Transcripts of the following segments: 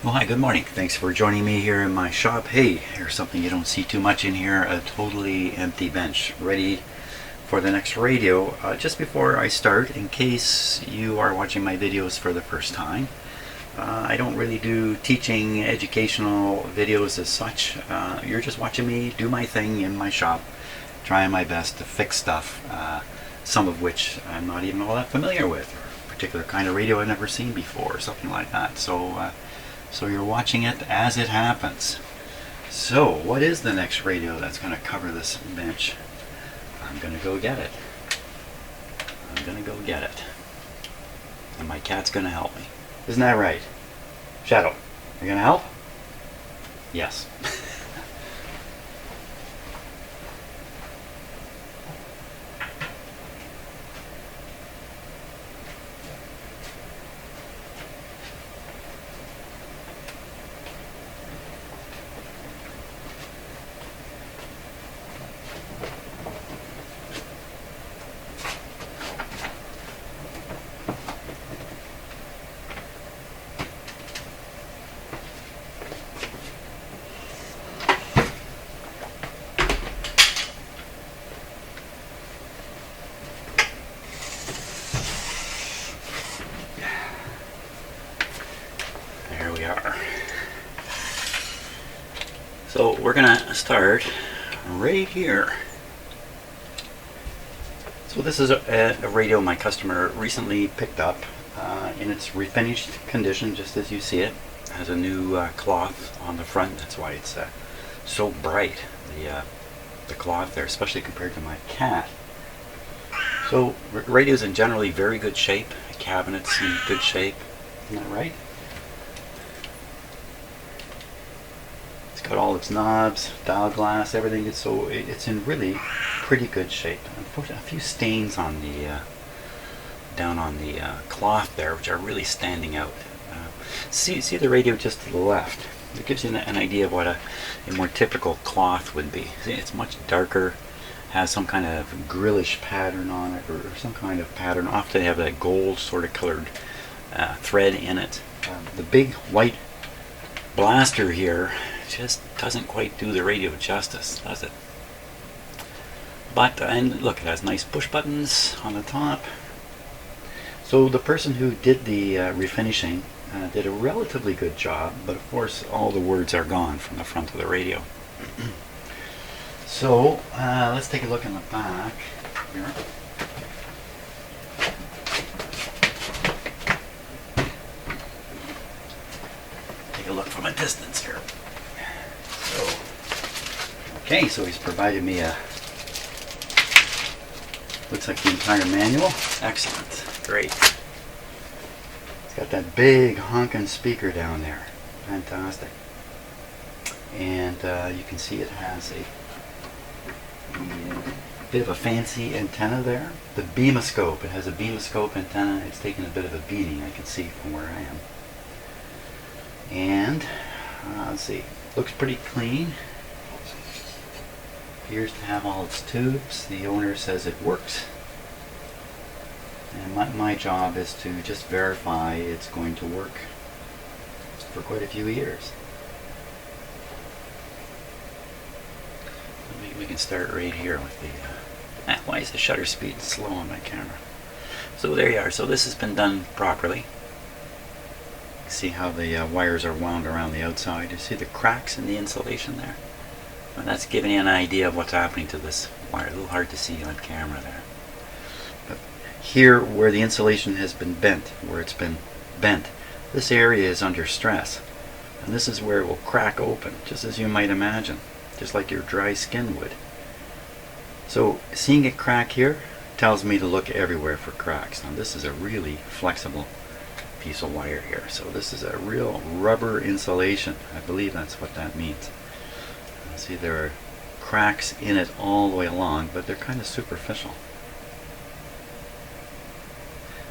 Well, hi, good morning. Thanks for joining me here in my shop. Hey, here's something you don't see too much in here, a totally empty bench, ready for the next radio. Just before I start, in case you are watching my videos for the first time, I don't really do teaching, educational videos as such. You're just watching me do my thing in my shop, trying my best to fix stuff, some of which I'm not even all that familiar with, or a particular kind of radio I've never seen before, or something like that. So you're watching it as it happens. So what is the next radio that's going to cover this bench? I'm going to go get it. And my cat's going to help me. Isn't that right? Shadow, you going to help? Yes. There we are. So we're gonna start right here. So this is a radio my customer recently picked up in its refinished condition, just as you see it. It has a new cloth on the front. That's why it's so bright, the cloth there, especially compared to my cat. So radio's in generally very good shape. The cabinet's in good shape. Isn't that right? Got all its knobs, dial glass, everything. It's in really pretty good shape. Unfortunately, a few stains on the down on the cloth there, which are really standing out. See the radio just to the left. It gives you an idea of what a more typical cloth would be. See, it's much darker, has some kind of grillish pattern on it, or some kind of pattern. Often they have that gold sort of colored thread in it. The big white blaster here just doesn't quite do the radio justice, does it? But, and look, it has nice push buttons on the top. So the person who did the refinishing did a relatively good job, but of course all the words are gone from the front of the radio. So let's take a look in the back here. Take a look from a distance here. Okay, so he's provided me looks like the entire manual. Excellent, great. It's got that big honking speaker down there, fantastic. And you can see it has a bit of a fancy antenna there. The beamoscope, it has a beamoscope antenna. It's taken a bit of a beating, I can see from where I am. And let's see, looks pretty clean. Appears to have all its tubes. The owner says it works. And my job is to just verify it's going to work for quite a few years. We can start right here with the... why is the shutter speed slow on my camera? So there you are. So this has been done properly. See how the wires are wound around the outside. You see the cracks in the insulation there? And that's giving you an idea of what's happening to this wire. A little hard to see on camera there. But here, where the insulation has been bent, this area is under stress. And this is where it will crack open, just as you might imagine, just like your dry skin would. So seeing it crack here tells me to look everywhere for cracks. Now this is a really flexible piece of wire here. So this is a real rubber insulation. I believe that's what that means. See, there are cracks in it all the way along, but they're kind of superficial.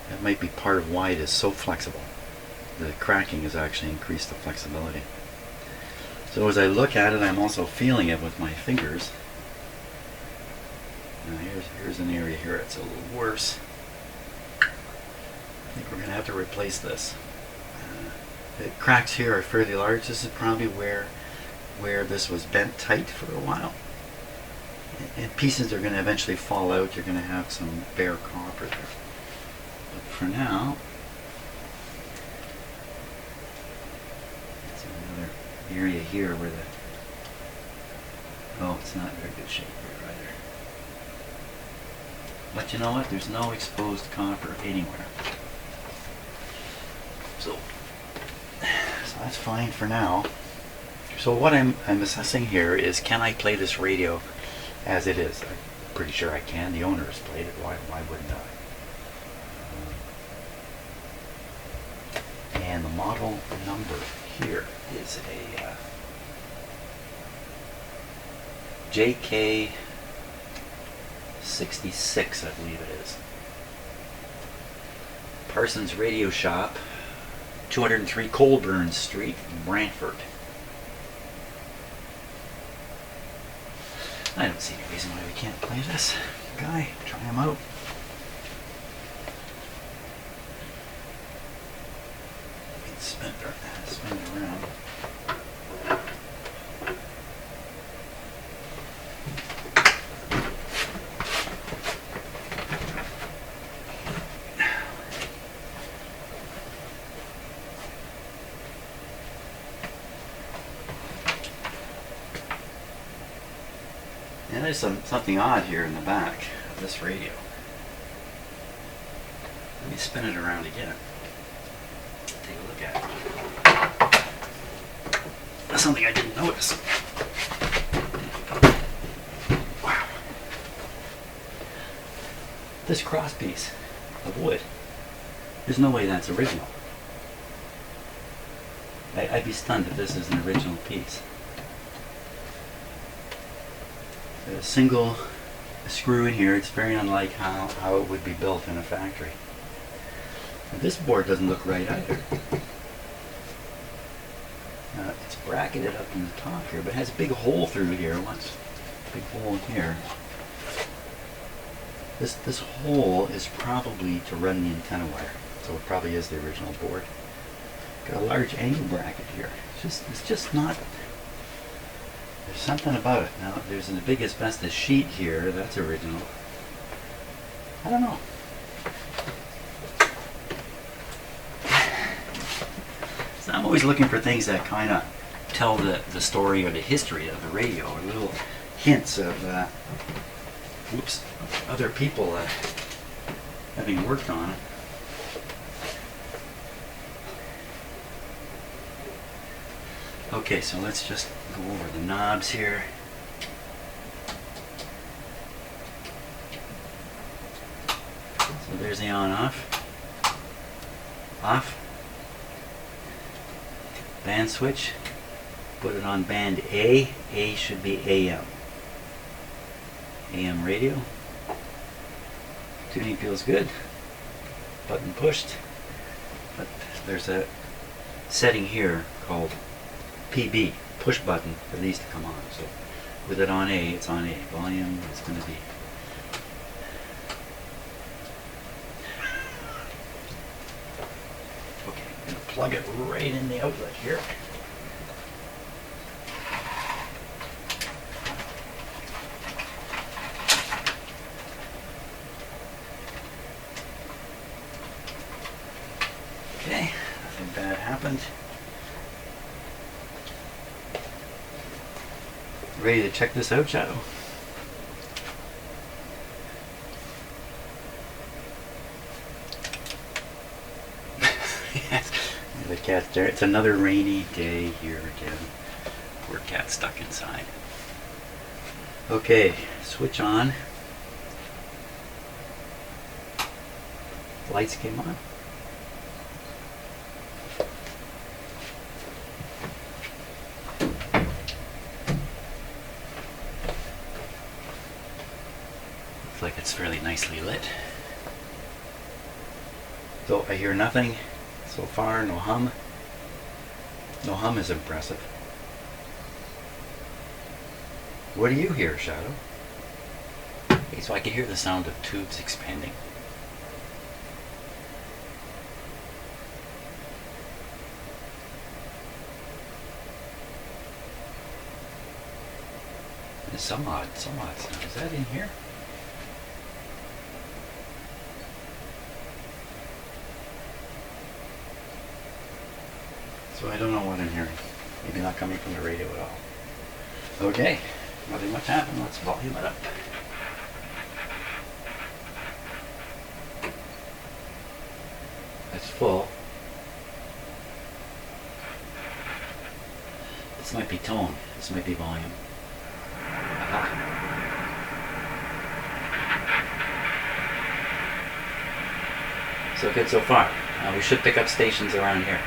That might be part of why it is so flexible. The cracking has actually increased the flexibility. So as I look at it, I'm also feeling it with my fingers. Now here's an area here that's a little worse. I think we're going to have to replace this. It cracks here are fairly large. This is probably where this was bent tight for a while. And pieces are going to eventually fall out. You're going to have some bare copper there. But for now, it's another area here where oh, it's not in very good shape here either. But you know what? There's no exposed copper anywhere. So that's fine for now. So what I'm assessing here is, can I play this radio as it is? I'm pretty sure I can. The owner has played it. Why wouldn't I? And the model number here is a JK-66, I believe it is. Parsons Radio Shop, 203 Colburn Street, Brantford. I don't see any reason why we can't play this guy. Try him out. Spin it around. And there's something odd here in the back of this radio. Let me spin it around again. Take a look at it. That's something I didn't notice. Wow. This cross piece of wood, there's no way that's original. I'd be stunned if this is an original piece. A single screw in here. It's very unlike how it would be built in a factory. And this board doesn't look right either. It's bracketed up in the top here, but it has a big hole through here. What's a big hole here? This hole is probably to run the antenna wire, so it probably is the original board. Got a large angle bracket here. It's just not. There's something about it. Now, there's a big asbestos sheet here. That's original. I don't know. So I'm always looking for things that kind of tell the story or the history of the radio, or little hints of other people having worked on it. Okay, so let's just go over the knobs here. So there's the on off. Off. Band switch. Put it on band A. A should be AM. AM radio. Tuning feels good. Button pushed. But there's a setting here called PB, push button, for these to come on. So with it on A, it's on A. Volume is going to be. Okay, I'm going to plug it right in the outlet here. Okay, nothing bad happened. Ready to check this out, Shadow? Yes, the cat's there. It's another rainy day here again. Poor cat stuck inside. Okay, switch on. Lights came on. Like it's fairly nicely lit. So I hear nothing so far, no hum. No hum is impressive. What do you hear, Shadow? Okay, so I can hear the sound of tubes expanding. Some odd sound. Is that in here? So I don't know what I'm hearing. Maybe not coming from the radio at all. Okay, nothing much happened. Let's volume it up. That's full. This might be tone. This might be volume. Aha. So good so far. We should pick up stations around here.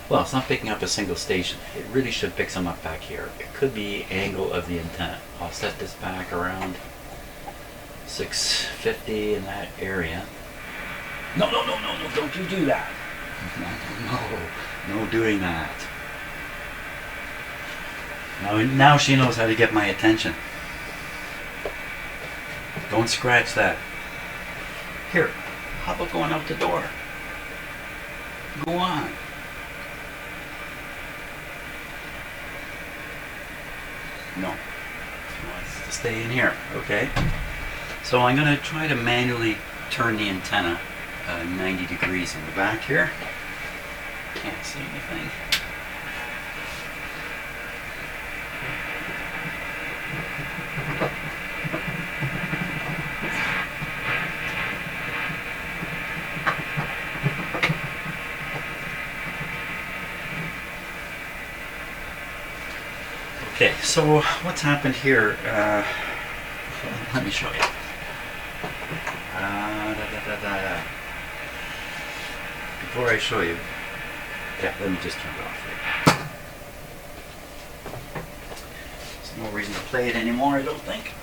Well, it's not picking up a single station. It really should pick some up back here. It could be angle of the antenna. I'll set this back around 650 in that area. No, don't you do that. No doing that. Now she knows how to get my attention. Don't scratch that. Here, how about going out the door? Go on. No. She wants to stay in here. Okay. So I'm going to try to manually turn the antenna 90 degrees in the back here. Can't see anything. Okay, so what's happened here? Let me show you. Before I show you, yeah, let me just turn it off here. There's no reason to play it anymore, I don't think.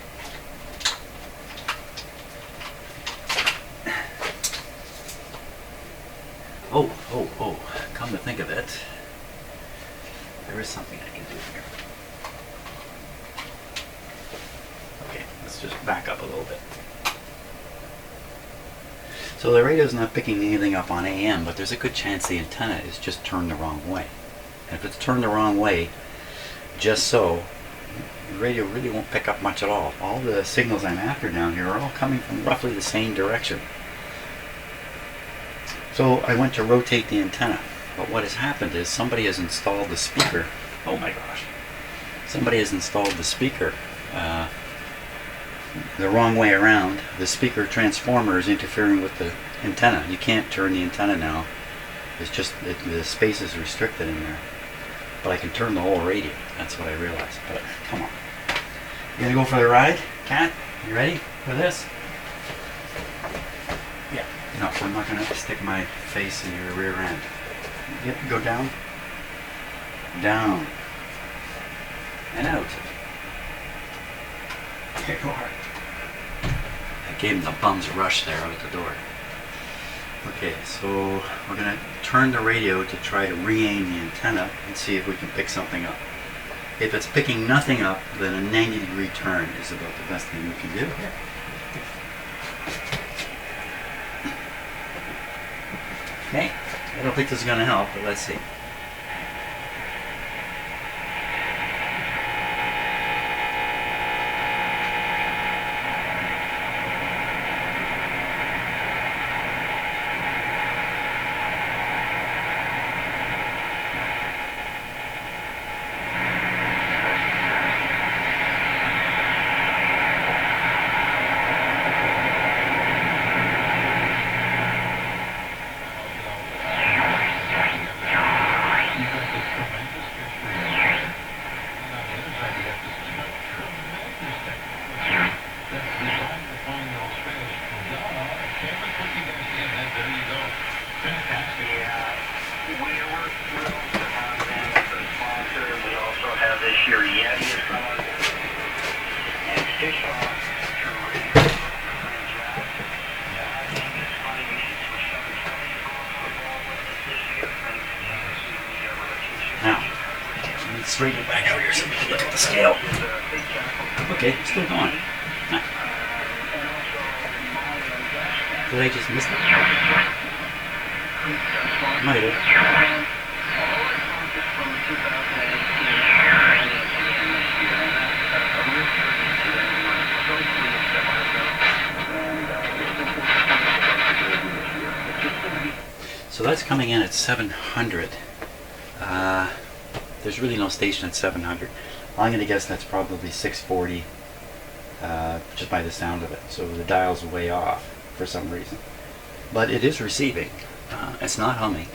Oh, come to think of it, there is something I can do here. Okay, let's just back up a little bit. So the radio's not picking anything up on AM, but there's a good chance the antenna is just turned the wrong way. And if it's turned the wrong way, just so, the radio really won't pick up much at all. All the signals I'm after down here are all coming from roughly the same direction. So I went to rotate the antenna, but what has happened is somebody has installed the speaker. Oh my gosh. Somebody has installed the speaker the wrong way around. The speaker transformer is interfering with the antenna. You can't turn the antenna now. It's just, the space is restricted in there. But I can turn the whole radio. That's what I realized. But come on. You gonna go for the ride, Cat? You ready for this? Yeah. No, I'm not gonna stick my face in your rear end. Yep, go down. Down. And out. There you are. I gave him the bum's rush there out the door. Okay, so we're going to turn the radio to try to re-aim the antenna and see if we can pick something up. If it's picking nothing up, then a 90-degree turn is about the best thing we can do. Okay, I don't think this is going to help, but let's see. straighten it back out here so we can look at the scale. Okay, still going. Did I just miss it? Might have. So that's coming in at 700. There's really no station at 700. I'm going to guess that's probably 640, just by the sound of it. So the dial's way off for some reason. But it is receiving. It's not humming.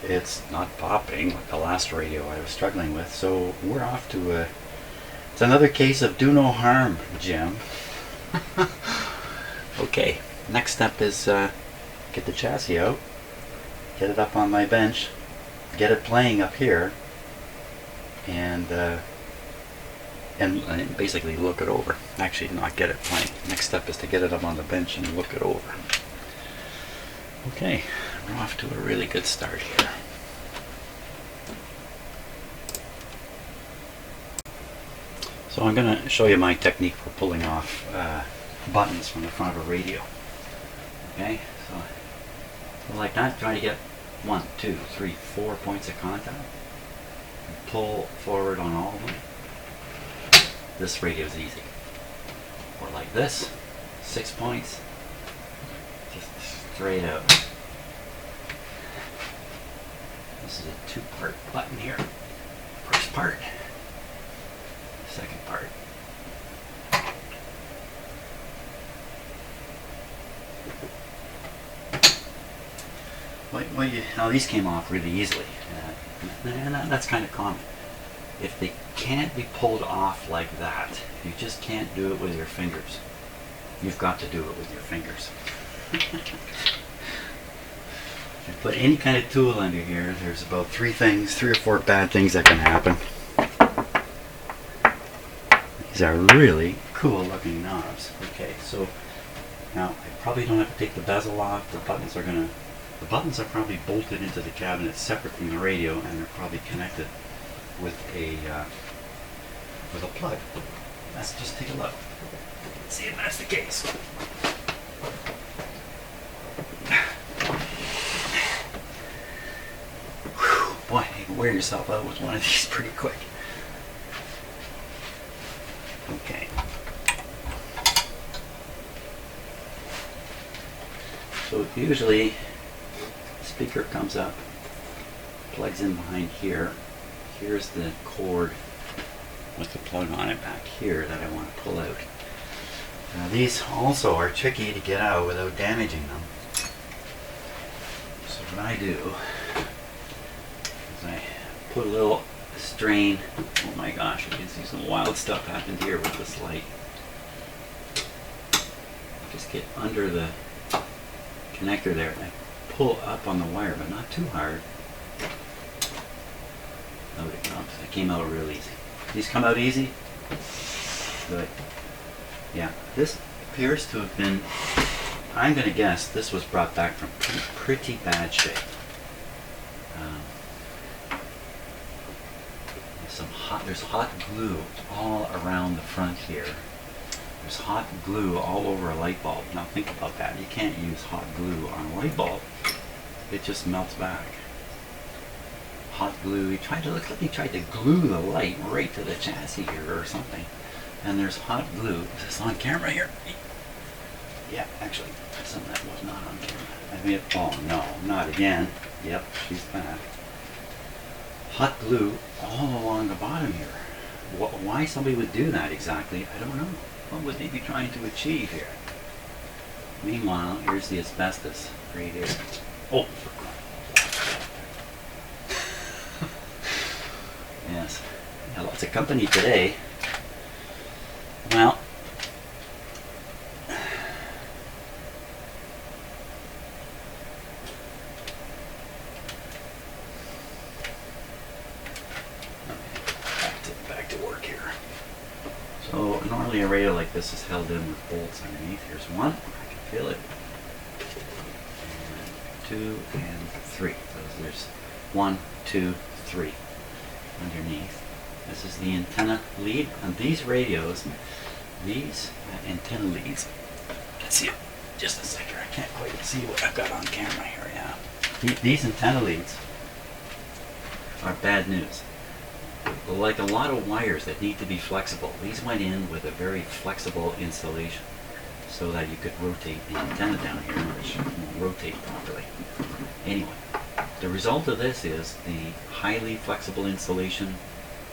It's not popping like the last radio I was struggling with. So we're off to it's another case of do no harm, Jim. Okay, next step is get the chassis out, get it up on my bench, get it playing up here, and basically look it over. Actually, not get it playing. Next step is to get it up on the bench and look it over. Okay, we're off to a really good start here. So I'm going to show you my technique for pulling off buttons from the front of a radio. Okay, so like that, try to get 1, 2, 3, 4 points of contact. And pull forward on all of them. This radio is easy. Or like this, 6 points, just straight out. This is a 2-part button here. First part, second part. Now these came off really easily, and that's kind of common. If they can't be pulled off like that, you just can't do it with your fingers. You've got to do it with your fingers. If you put any kind of tool under here, there's about 3 or 4 bad things that can happen. These are really cool looking knobs. Okay, so now I probably don't have to take the bezel off. The buttons are probably bolted into the cabinet separate from the radio, and they're probably connected with a plug. Let's just take a look. Let's see if that's the case. Whew, boy, you can wear yourself out with one of these pretty quick. Okay. So usually the speaker comes up, plugs in behind here. Here's the cord with the plug on it back here that I want to pull out. Now these also are tricky to get out without damaging them. So what I do is I put a little strain. Oh my gosh, you can see some wild stuff happened here with this light. Just get under the connector there and I pull up on the wire, but not too hard. Out it comes. It came out real easy. These come out easy? Good. Yeah, this appears to have been, I'm going to guess this was brought back from pretty bad shape. There's hot glue all around the front here. There's hot glue all over a light bulb. Now think about that. You can't use hot glue on a light bulb. It just melts back. Hot glue. Looks like he tried to glue the light right to the chassis here or something. And there's hot glue. Is this on camera here? Yeah, actually, some of that was not on camera. I mean, oh no, not again. Yep, she's back. Hot glue all along the bottom here. Why somebody would do that exactly, I don't know. What would they be trying to achieve here? Meanwhile, here's the asbestos right here. Oh, for yes. Yeah, lots of company today. Well, back to work here. So normally a radio like this is held in with bolts underneath. Here's one. I can feel it. And 2 and 3. So there's 1, 2, 3 underneath. This is the antenna lead, and these radios, these antenna leads, let's see it, just a second, I can't quite see what I've got on camera here, yeah. These antenna leads are bad news. Like a lot of wires that need to be flexible, these went in with a very flexible insulation so that you could rotate the antenna down here, which won't rotate properly. Anyway, the result of this is the highly flexible insulation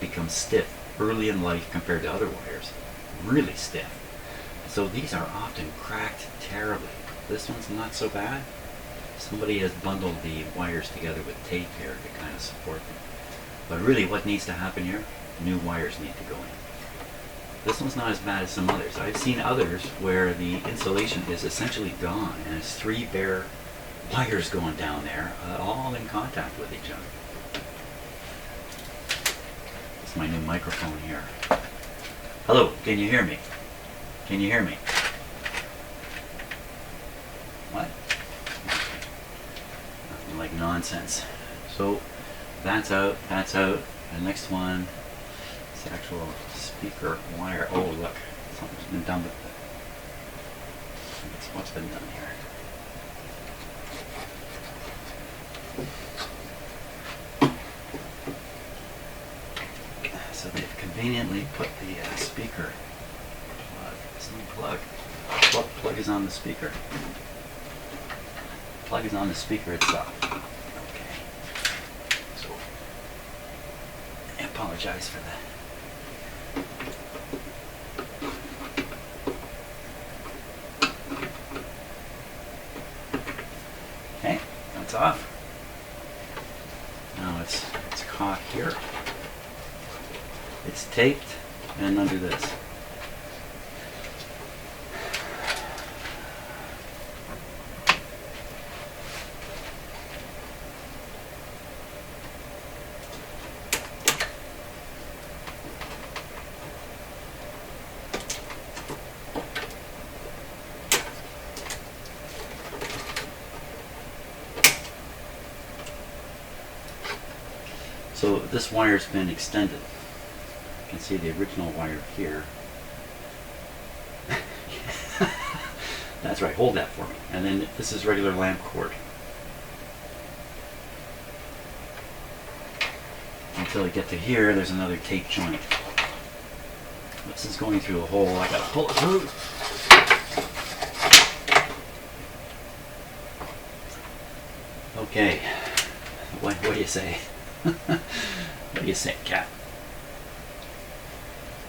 becomes stiff early in life compared to other wires, really stiff. So these are often cracked terribly. This one's not so bad. Somebody has bundled the wires together with tape here to kind of support them. But really what needs to happen here, new wires need to go in. This one's not as bad as some others. I've seen others where the insulation is essentially gone and it's 3 bare wires going down there, all in contact with each other. It's my new microphone here. Hello, can you hear me? Can you hear me? What? Nothing like nonsense. So that's out, that's out. The next one is the actual speaker wire. Oh look, something's been done with it. That's what's been done here. So they've conveniently put the speaker plug, this new plug. Plug is on the speaker. Plug is on the speaker itself. Okay. So I apologize for that. Okay, that's off. Now it's caught here. It's taped and under this. So this wire's been extended. You can see the original wire here. That's right, hold that for me. And then this is regular lamp cord. Until I get to here, there's another tape joint. This is going through a hole, I gotta pull it through. Okay, what do you say? What do you say, cat?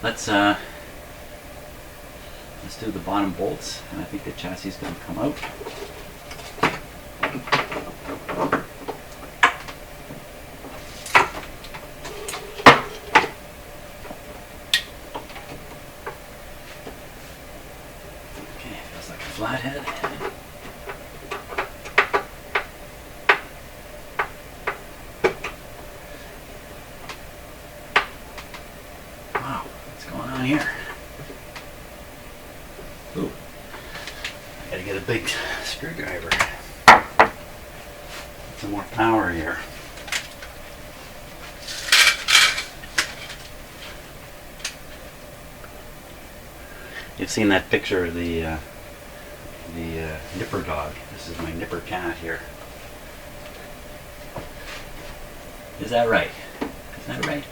Let's do the bottom bolts, and I think the chassis is going to come out. Okay, feels like a flathead. Here. Ooh. I gotta get a big screwdriver. Some more power here. You've seen that picture of the nipper dog. This is my nipper cat here. Is that right? Is that right?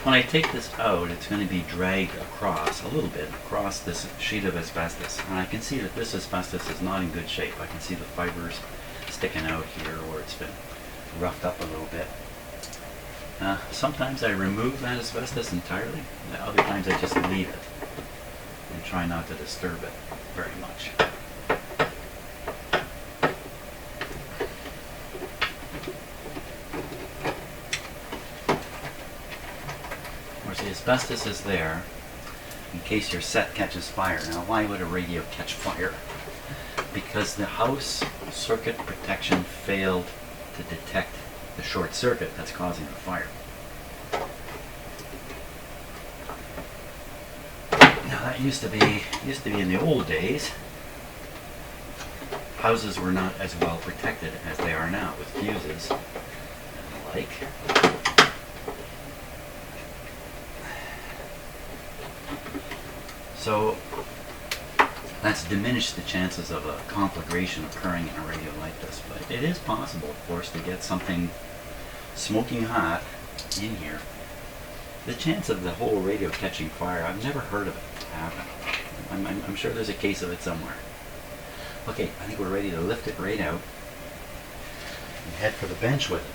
When I take this out, it's going to be dragged across, a little bit, across this sheet of asbestos. And I can see that this asbestos is not in good shape. I can see the fibers sticking out here where it's been roughed up a little bit. Sometimes I remove that asbestos entirely. Other times I just leave it and try not to disturb it very much. asbestos is there in case your set catches fire. Now, why would a radio catch fire? Because the house circuit protection failed to detect the short circuit that's causing the fire. Now, that used to be in the old days. Houses were not as well protected as they are now with fuses and the like. So that's diminished the chances of a conflagration occurring in a radio like this. But it is possible, of course, to get something smoking hot in here. The chance of the whole radio catching fire, I've never heard of it happen. I'm sure there's a case of it somewhere. Okay, I think we're ready to lift it right out and head for the bench with it.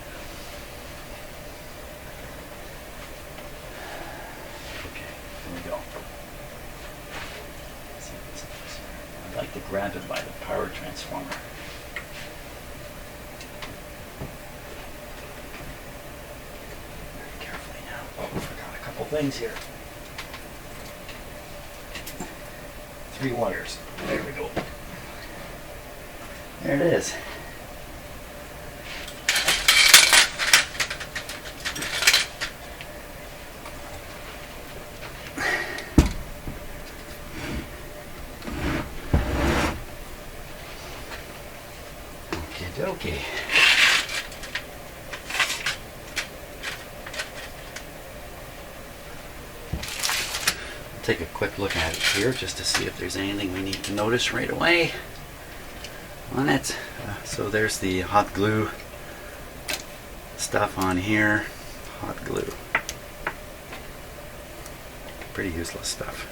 Okay, here we go. Let's see what's up this here. I'd like to grab it by the power transformer. Very carefully now. Oh, I forgot a couple things here. 3 wires. There we go. There it is. Okie dokie. Take a quick look at it here just to see if there's anything we need to notice right away on it. So there's the hot glue stuff on here. Hot glue. Pretty useless stuff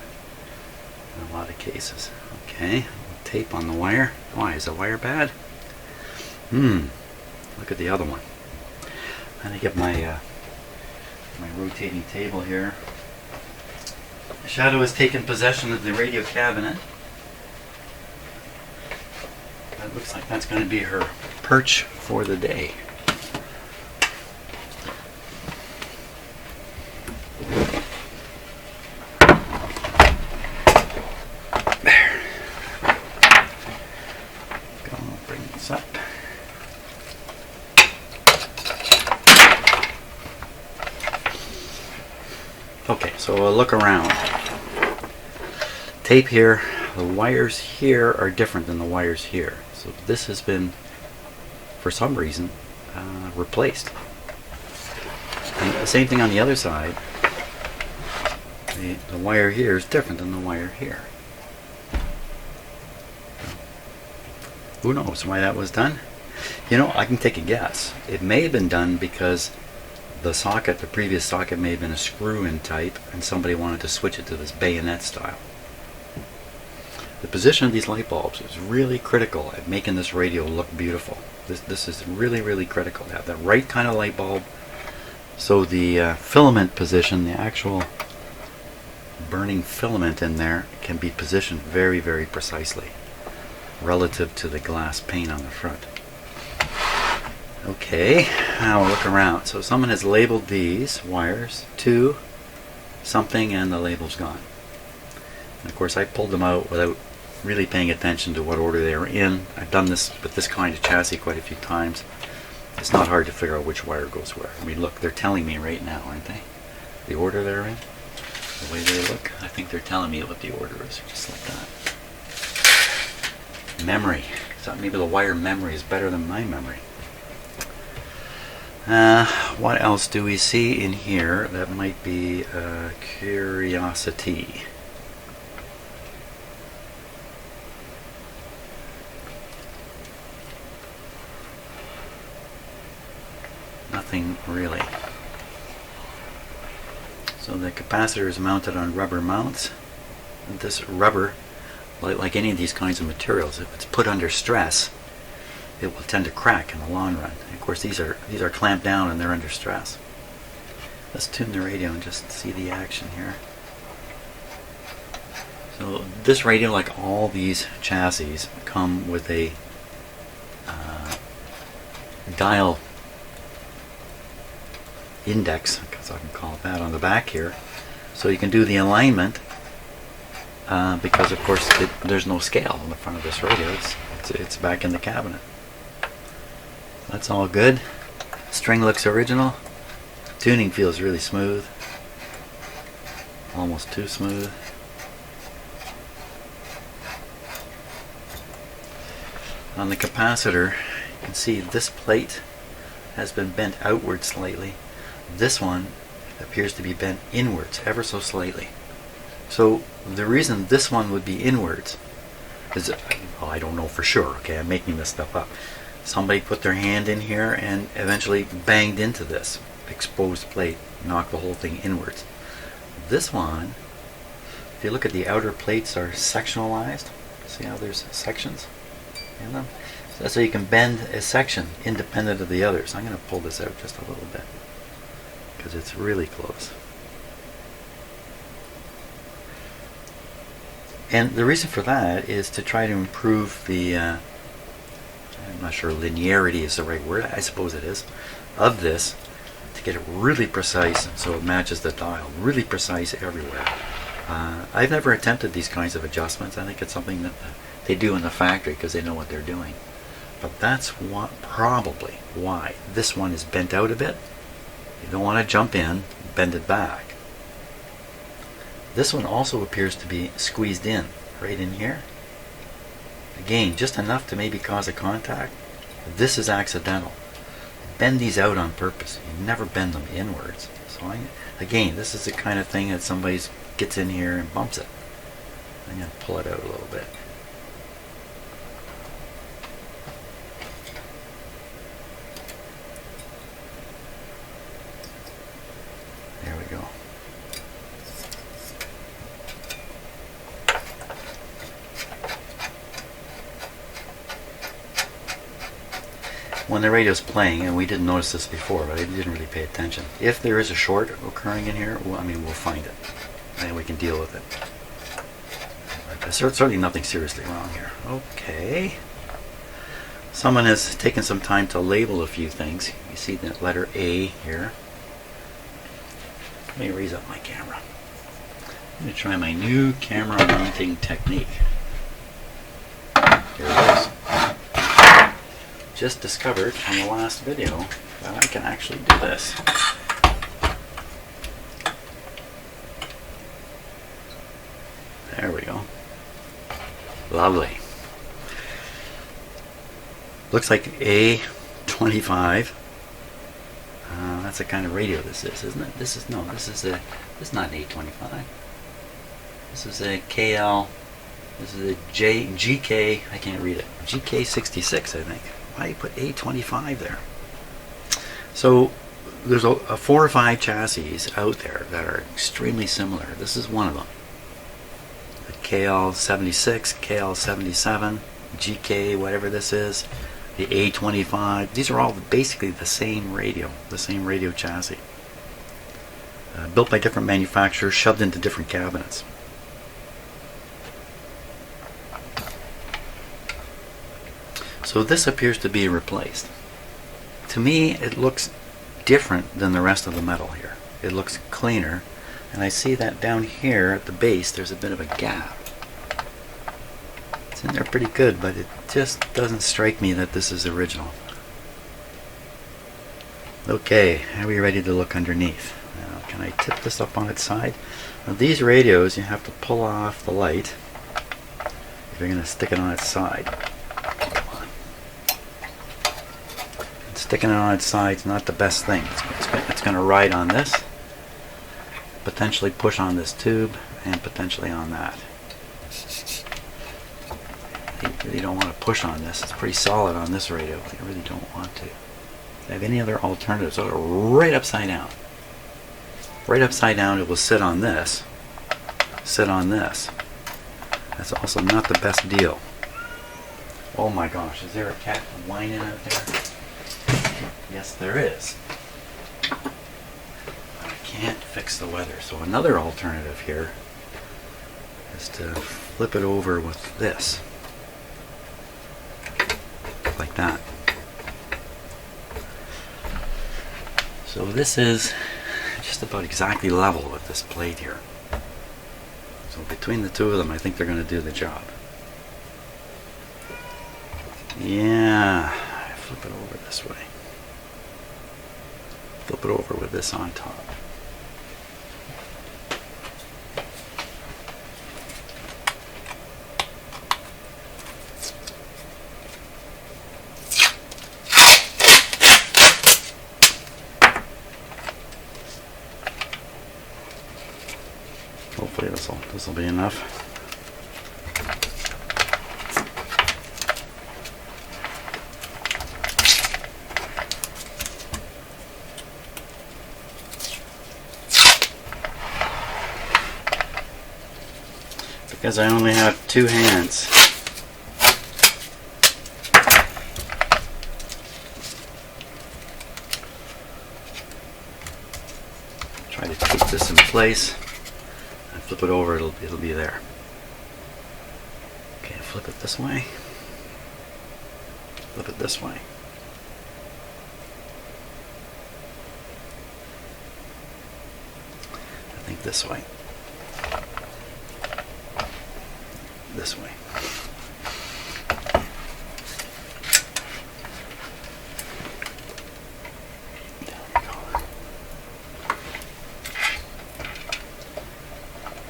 in a lot of cases. Okay, tape on the wire. Why, is the wire bad? Look at the other one. I'm gonna get my my rotating table here. Shadow has taken possession of the radio cabinet. That looks like that's going to be her perch for the day. There. Go, I'll bring this up. Okay, so we'll look around. Tape here. The wires here are different than the wires here. So this has been, for some reason, replaced. And the same thing on the other side. The wire here is different than the wire here. Who knows why that was done? You know, I can take a guess. It may have been done because the socket, the previous socket, may have been a screw-in type, and somebody wanted to switch it to this bayonet style. The position of these light bulbs is really critical at making this radio look beautiful. This is really, really critical to have the right kind of light bulb, so the filament position, the actual burning filament in there, can be positioned very, very precisely relative to the glass pane on the front. Okay, now we'll look around. So someone has labeled these wires to something and the label's gone. And of course I pulled them out without really paying attention to what order they were in. I've done this with this kind of chassis quite a few times. It's not hard to figure out which wire goes where. I mean, look, they're telling me right now, aren't they? The order they're in, the way they look, I think they're telling me what the order is, just like that. Memory. So maybe the wire memory is better than my memory. What else do we see in here that might be a curiosity? Nothing really. So the capacitor is mounted on rubber mounts. And this rubber, like any of these kinds of materials, if it's put under stress, it will tend to crack in the long run. And of course, these are clamped down and they're under stress. Let's tune the radio and just see the action here. So this radio, like all these chassis, come with a dial index, because I can call it that, on the back here, So you can do the alignment because of course there's no scale on the front of this radio. It's back in the cabinet. That's all good. String looks original. Tuning feels really smooth. Almost too smooth. On the capacitor, you can see this plate has been bent outward slightly. This one appears to be bent inwards ever so slightly. So the reason this one would be inwards is, well, I don't know for sure, okay, I'm making this stuff up. Somebody put their hand in here and eventually banged into this exposed plate, knocked the whole thing inwards. This one, if you look at the outer plates are sectionalized. See how there's sections in them? So that's how you can bend a section independent of the others. I'm going to pull this out just a little bit because it's really close. And the reason for that is to try to improve the, I'm not sure linearity is the right word, I suppose it is, of this, to get it really precise so it matches the dial, really precise everywhere. I've never attempted these kinds of adjustments. I think it's something that they do in the factory because they know what they're doing. But that's probably why this one is bent out a bit. You don't want to jump in, bend it back. This one also appears to be squeezed in, right in here. Again, just enough to maybe cause a contact. This is accidental. Bend these out on purpose. You never bend them inwards. So again, this is the kind of thing that somebody gets in here and bumps it. I'm going to pull it out a little bit. There we go. When the radio's playing, and we didn't notice this before, but I didn't really pay attention. If there is a short occurring in here, well, we'll find it, and we can deal with it. But there's certainly nothing seriously wrong here. Okay. Someone has taken some time to label a few things. You see that letter A here. Let me raise up my camera. I'm going to try my new camera mounting technique. Here it is. Just discovered in the last video that I can actually do this. There we go. Lovely. Looks like A25. That's the kind of radio this is, isn't it? This is not an A25. This is a KL. This is a GK. I can't read it. JK-66, I think. Why do you put A25 there? So there's a 4 or 5 chassis out there that are extremely similar. This is one of them. The KL-76, KL-77, GK, whatever this is, the A25. These are all basically the same radio chassis. Built by different manufacturers, shoved into different cabinets. So this appears to be replaced. To me, it looks different than the rest of the metal here. It looks cleaner, and I see that down here at the base there's a bit of a gap. It's in there pretty good, but it just doesn't strike me that this is original. Okay, are we ready to look underneath? Now, can I tip this up on its side? Now, these radios, you have to pull off the light if you're going to stick it on its side. Sticking it on its side is not the best thing. It's going to ride on this, potentially push on this tube, and potentially on that. You really don't want to push on this. It's pretty solid on this radio. You really don't want to. If you have any other alternatives, so right upside down. Right upside down, it will sit on this. Sit on this. That's also not the best deal. Oh my gosh, is there a cat whining out there? Yes, there is. I can't fix the weather, so another alternative here is to flip it over with this. Like that. So this is just about exactly level with this plate here. So between the two of them, I think they're going to do the job. Yeah, flip it over this way. Flip it over with this on top. Hopefully this will be enough. Because I only have 2 hands. Try to keep this in place. Flip it over, it'll be there. Okay, flip it this way. Flip it this way. I think this way. This way.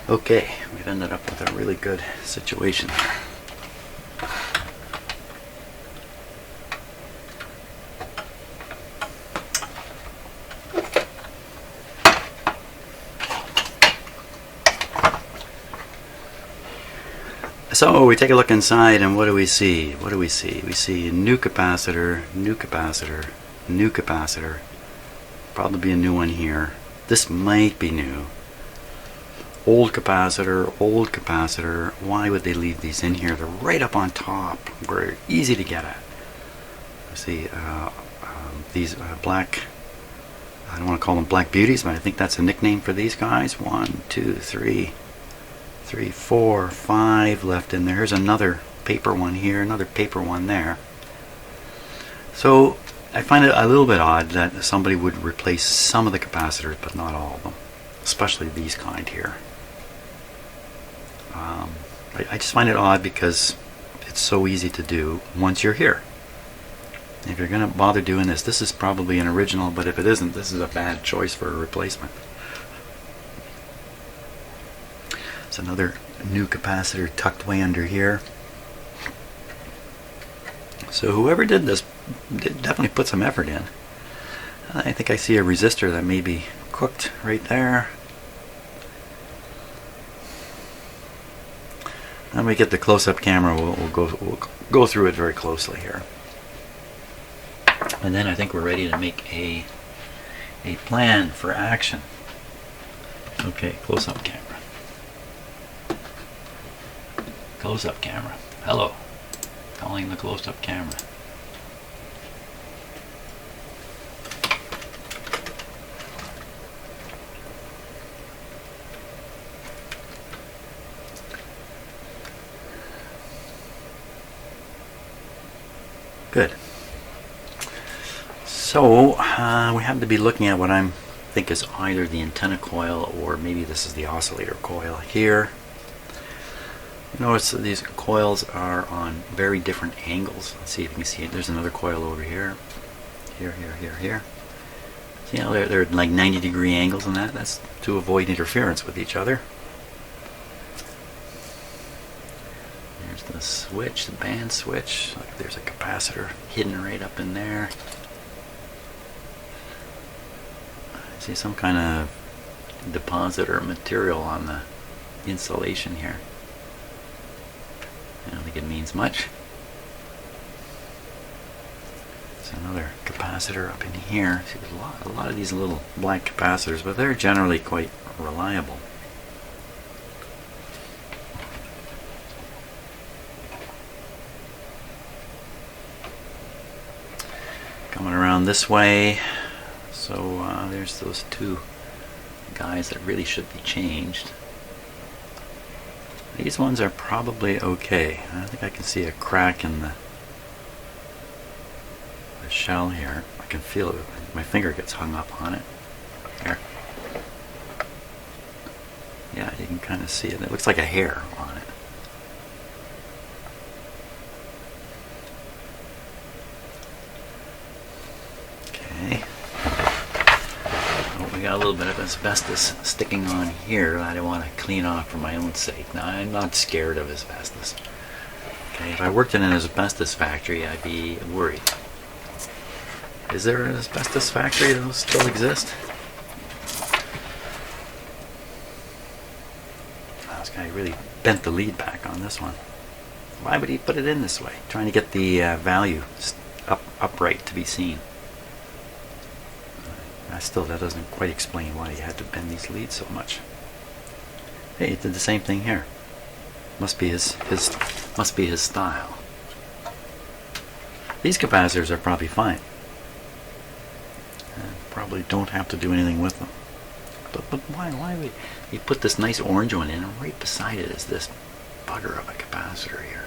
Okay, we've ended up with a really good situation here. So we take a look inside and what do we see? What do we see? We see a new capacitor, new capacitor, new capacitor. Probably a new one here. This might be new. Old capacitor, old capacitor. Why would they leave these in here? They're right up on top. We're easy to get at. You see these black, I don't want to call them black beauties, but I think that's a nickname for these guys. 1, 2, 3, 4, 5 left in there. Here's another paper one here, another paper one there. So I find it a little bit odd that somebody would replace some of the capacitors, but not all of them, especially these kind here. I just find it odd because it's so easy to do once you're here. If you're going to bother doing this, this is probably an original, but if it isn't, this is a bad choice for a replacement. It's another new capacitor tucked way under here. So whoever did this definitely put some effort in. I think I see a resistor that may be cooked right there. When we get the close-up camera, we'll go through it very closely here. And then I think we're ready to make a plan for action. Okay, close-up camera. Close-up camera. Hello. Calling the close-up camera. Good. So we have to be looking at what I think is either the antenna coil or maybe this is the oscillator coil here. Notice that these coils are on very different angles. Let's see if you can see it. There's another coil over here. Here. See how they're like 90-degree angles on that? That's to avoid interference with each other. There's the switch, the band switch. Look, there's a capacitor hidden right up in there. I see some kind of deposit or material on the insulation here. I don't think it means much. There's another capacitor up in here. See, there's a lot of these little black capacitors, but they're generally quite reliable. Coming around this way, so there's those two guys that really should be changed. These ones are probably okay. I think I can see a crack in the shell here. I can feel it. My finger gets hung up on it. There. kind of see it. It looks like a hair on it. Okay. Oh, we got a little bit of asbestos sticking on here. I don't want to clean off for my own sake. Now, I'm not scared of asbestos. Okay, if I worked in an asbestos factory, I'd be worried. Is there an asbestos factory? Those still exist? Oh, this guy really bent the lead back on this one. Why would he put it in this way? Trying to get the value upright to be seen. That doesn't quite explain why he had to bend these leads so much. Hey, he did the same thing here. Must be his style. These capacitors are probably fine. Probably don't have to do anything with them. But why would you put this nice orange one in, and right beside it is this bugger of a capacitor here?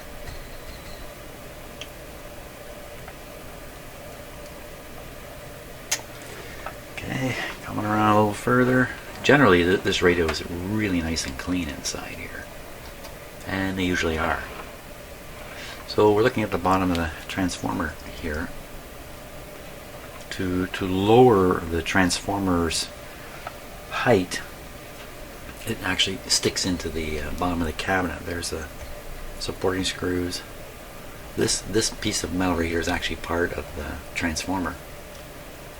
Okay, coming around a little further. Generally, this radio is really nice and clean inside here, and they usually are. So we're looking at the bottom of the transformer here. To lower the transformer's height, it actually sticks into the bottom of the cabinet. There's the supporting screws. This piece of metal right here is actually part of the transformer.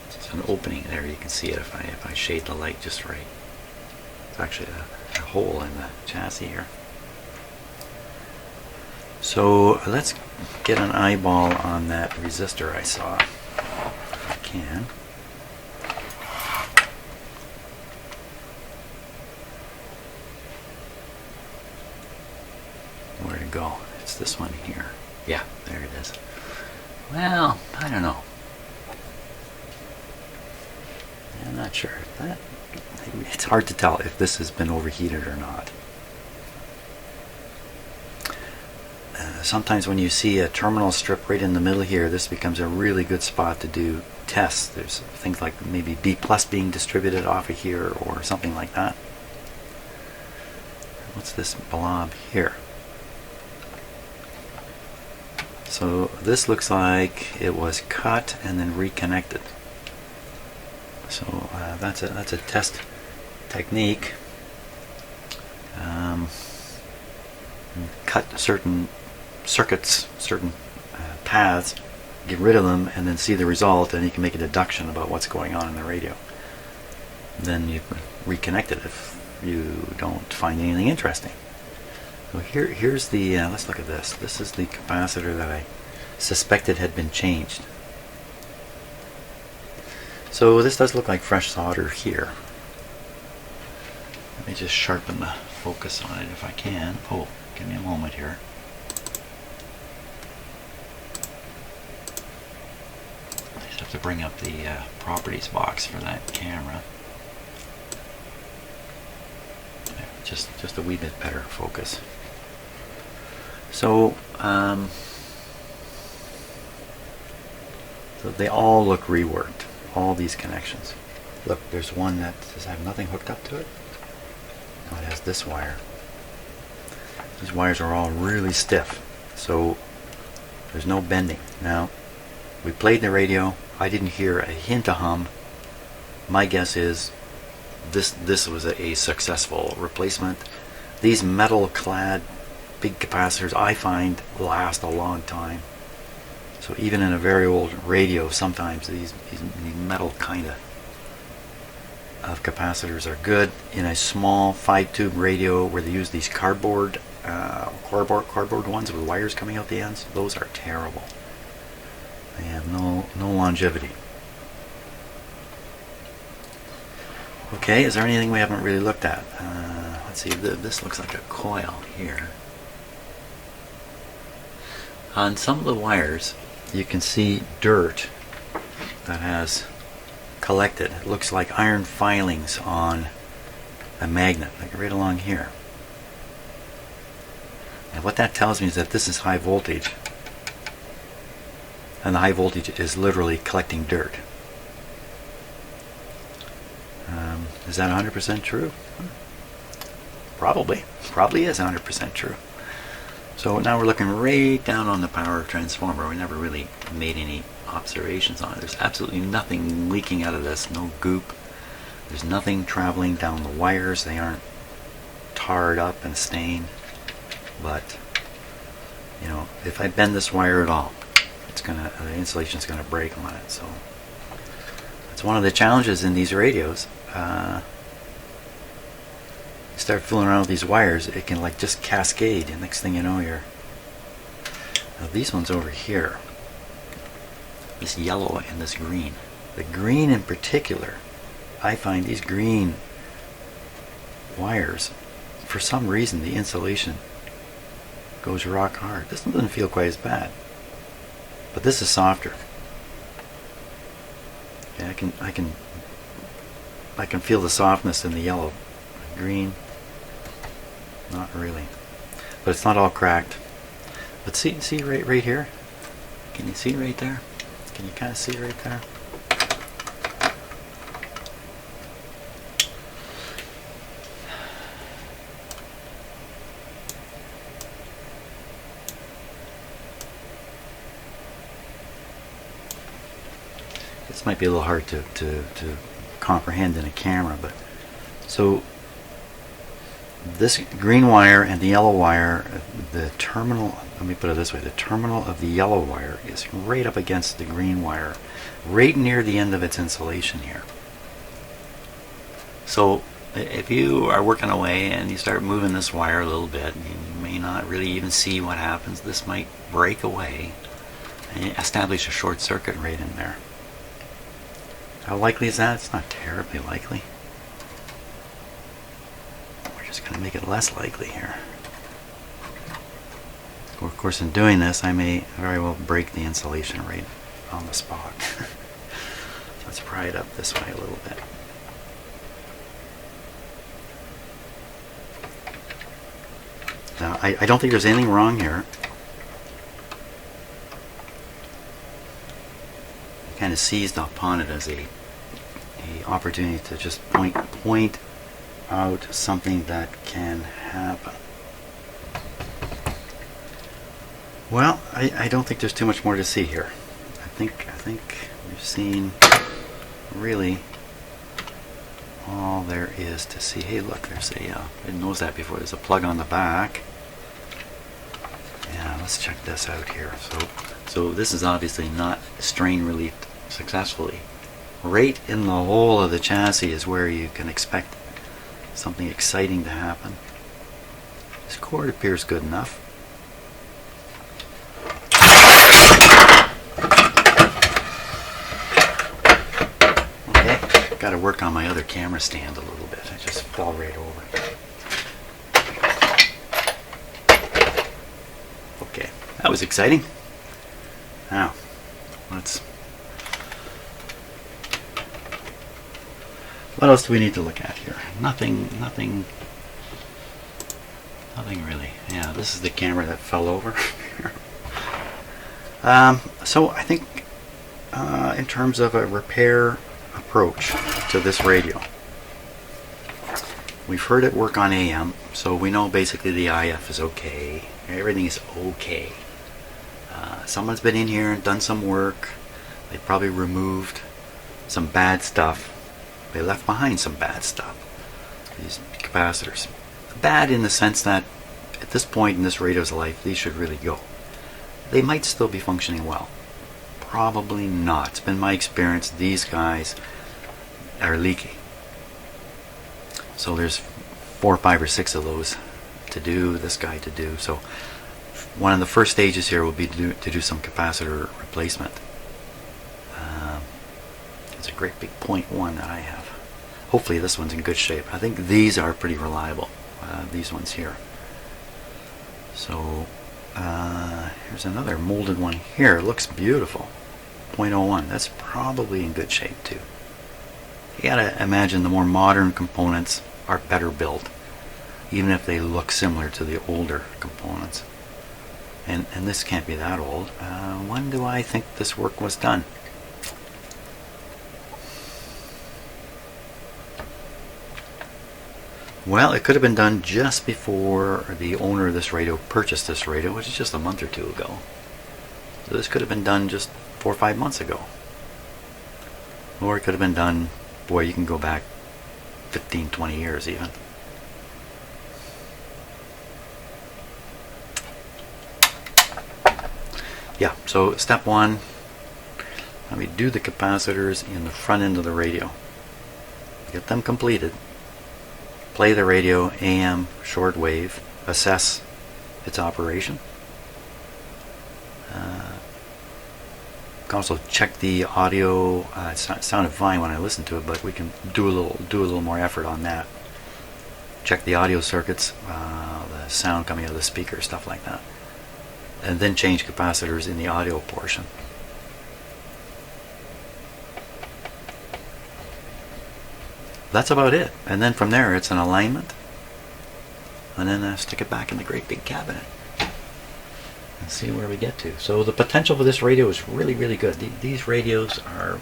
There's an opening there. You can see it if I shade the light just right. It's actually a hole in the chassis here. So let's get an eyeball on that resistor I saw. If I can. Where to go? It's this one here. Yeah, there it is. Well, I don't know. I'm not sure. It's hard to tell if this has been overheated or not. Sometimes when you see a terminal strip right in the middle here, this becomes a really good spot to do tests. There's things like maybe B+ being distributed off of here or something like that. What's this blob here? So this looks like it was cut and then reconnected. So that's a test technique. Cut certain circuits, certain paths, get rid of them, and then see the result, and you can make a deduction about what's going on in the radio. Then you reconnect it if you don't find anything interesting. So here's the let's look at this. This is the capacitor that I suspected had been changed. So this does look like fresh solder here. Let me just sharpen the focus on it if I can. Oh, give me a moment here. I just have to bring up the properties box for that camera. There, just a wee bit better focus. So, so they all look reworked. All these connections. Look, there's one that does have nothing hooked up to it. No, it has this wire. These wires are all really stiff, so there's no bending. Now, we played the radio. I didn't hear a hint of hum. My guess is this was a successful replacement. These metal-clad big capacitors, I find, last a long time. So even in a very old radio, sometimes these metal kind of capacitors are good. In a small 5-tube radio where they use these cardboard ones with wires coming out the ends, those are terrible. They have no longevity. Okay, is there anything we haven't really looked at? Let's see, this looks like a coil here. On some of the wires, you can see dirt that has collected. It looks like iron filings on a magnet, like right along here. And what that tells me is that this is high voltage, and the high voltage is literally collecting dirt. Is that 100% true? Probably is 100% true. So now we're looking right down on the power transformer. We never really made any observations on it. There's absolutely nothing leaking out of this, no goop. There's nothing traveling down the wires. They aren't tarred up and stained. But, you know, if I bend this wire at all, the insulation's gonna break on it. So it's one of the challenges in these radios. You start fooling around with these wires, it can like just cascade, and next thing you know, now these ones over here, this yellow and this green, the green in particular, I find these green wires, for some reason the insulation goes rock hard. This one doesn't feel quite as bad, but this is softer. Yeah, I can feel the softness in the yellow. Green, not really, but it's not all cracked. But see right here. Can you see right there? Can you kind of see right there? This might be a little hard to comprehend in a camera, but so this green wire and the yellow wire, the terminal, let me put it this way, the terminal of the yellow wire is right up against the green wire, right near the end of its insulation here. So if you are working away and you start moving this wire a little bit, you may not really even see what happens. This might break away and establish a short circuit right in there. How likely is that? It's not terribly likely. We're just going to make it less likely here. Of course, in doing this, I may very well break the insulation right on the spot. Let's pry it up this way a little bit. Now, I don't think there's anything wrong here. I kind of seized upon it as a opportunity to just point out something that can happen. Well, I don't think there's too much more to see here. I think we've seen really all there is to see. Hey, look, there's a I didn't notice that before. There's a plug on the back. Yeah, let's check this out here. So this is obviously not strain relieved successfully. Right in the hole of the chassis is where you can expect something exciting to happen. This cord appears good enough. Okay, got to work on my other camera stand a little bit. I just fell right over. Okay, that was exciting. Now, what else do we need to look at here? Nothing really. Yeah, this is the camera that fell over. So I think in terms of a repair approach to this radio, we've heard it work on AM, so we know basically the IF is okay. Everything is okay. Someone's been in here and done some work. They probably removed some bad stuff. They left behind some bad stuff. These capacitors. Bad in the sense that at this point in this radio's life, these should really go. They might still be functioning well. Probably not. It's been my experience, these guys are leaky. So there's 4, 5, or 6 of those to do, this guy to do. So one of the first stages here will be to do some capacitor replacement. It's a great big 0.1 that I have. Hopefully this one's in good shape. I think these are pretty reliable, these ones here. So here's another molded one here. It looks beautiful. 0.01. That's probably in good shape too. You gotta imagine the more modern components are better built, even if they look similar to the older components. And this can't be that old. When do I think this work was done? Well, it could have been done just before the owner of this radio purchased this radio, which is just a month or two ago. So this could have been done just 4 or 5 months ago. Or it could have been done, boy, you can go back 15, 20 years even. Yeah, so step one, let me do the capacitors in the front end of the radio. Get them completed. Play the radio AM shortwave, assess its operation. Also check the audio. It sounded fine when I listened to it, but we can do a little more effort on that. Check the audio circuits, the sound coming out of the speaker, stuff like that, and then change capacitors in the audio portion. That's about it. And then from there, it's an alignment, and then stick it back in the great big cabinet and see where we get to. So the potential for this radio is really, really good. These radios are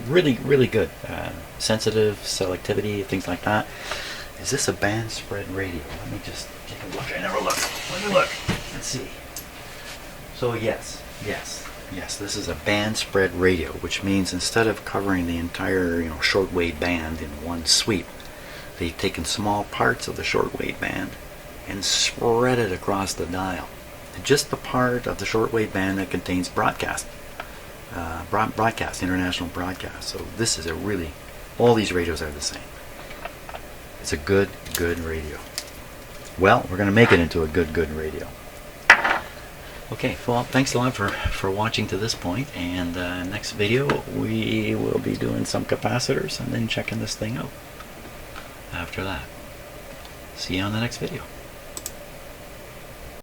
really, really good. Sensitive, selectivity, things like that. Is this a band spread radio? Let me just take a look. I never look. Let me look. Let's see. So yes, this is a band spread radio, which means instead of covering the entire shortwave band in one sweep, they've taken small parts of the shortwave band and spread it across the dial. Just the part of the shortwave band that contains broadcast, international broadcast. So this is all these radios are the same. It's a good radio. Well, we're going to make it into a good radio. Okay, well, thanks a lot for watching to this point, and next video we will be doing some capacitors and then checking this thing out after that. See you on the next video.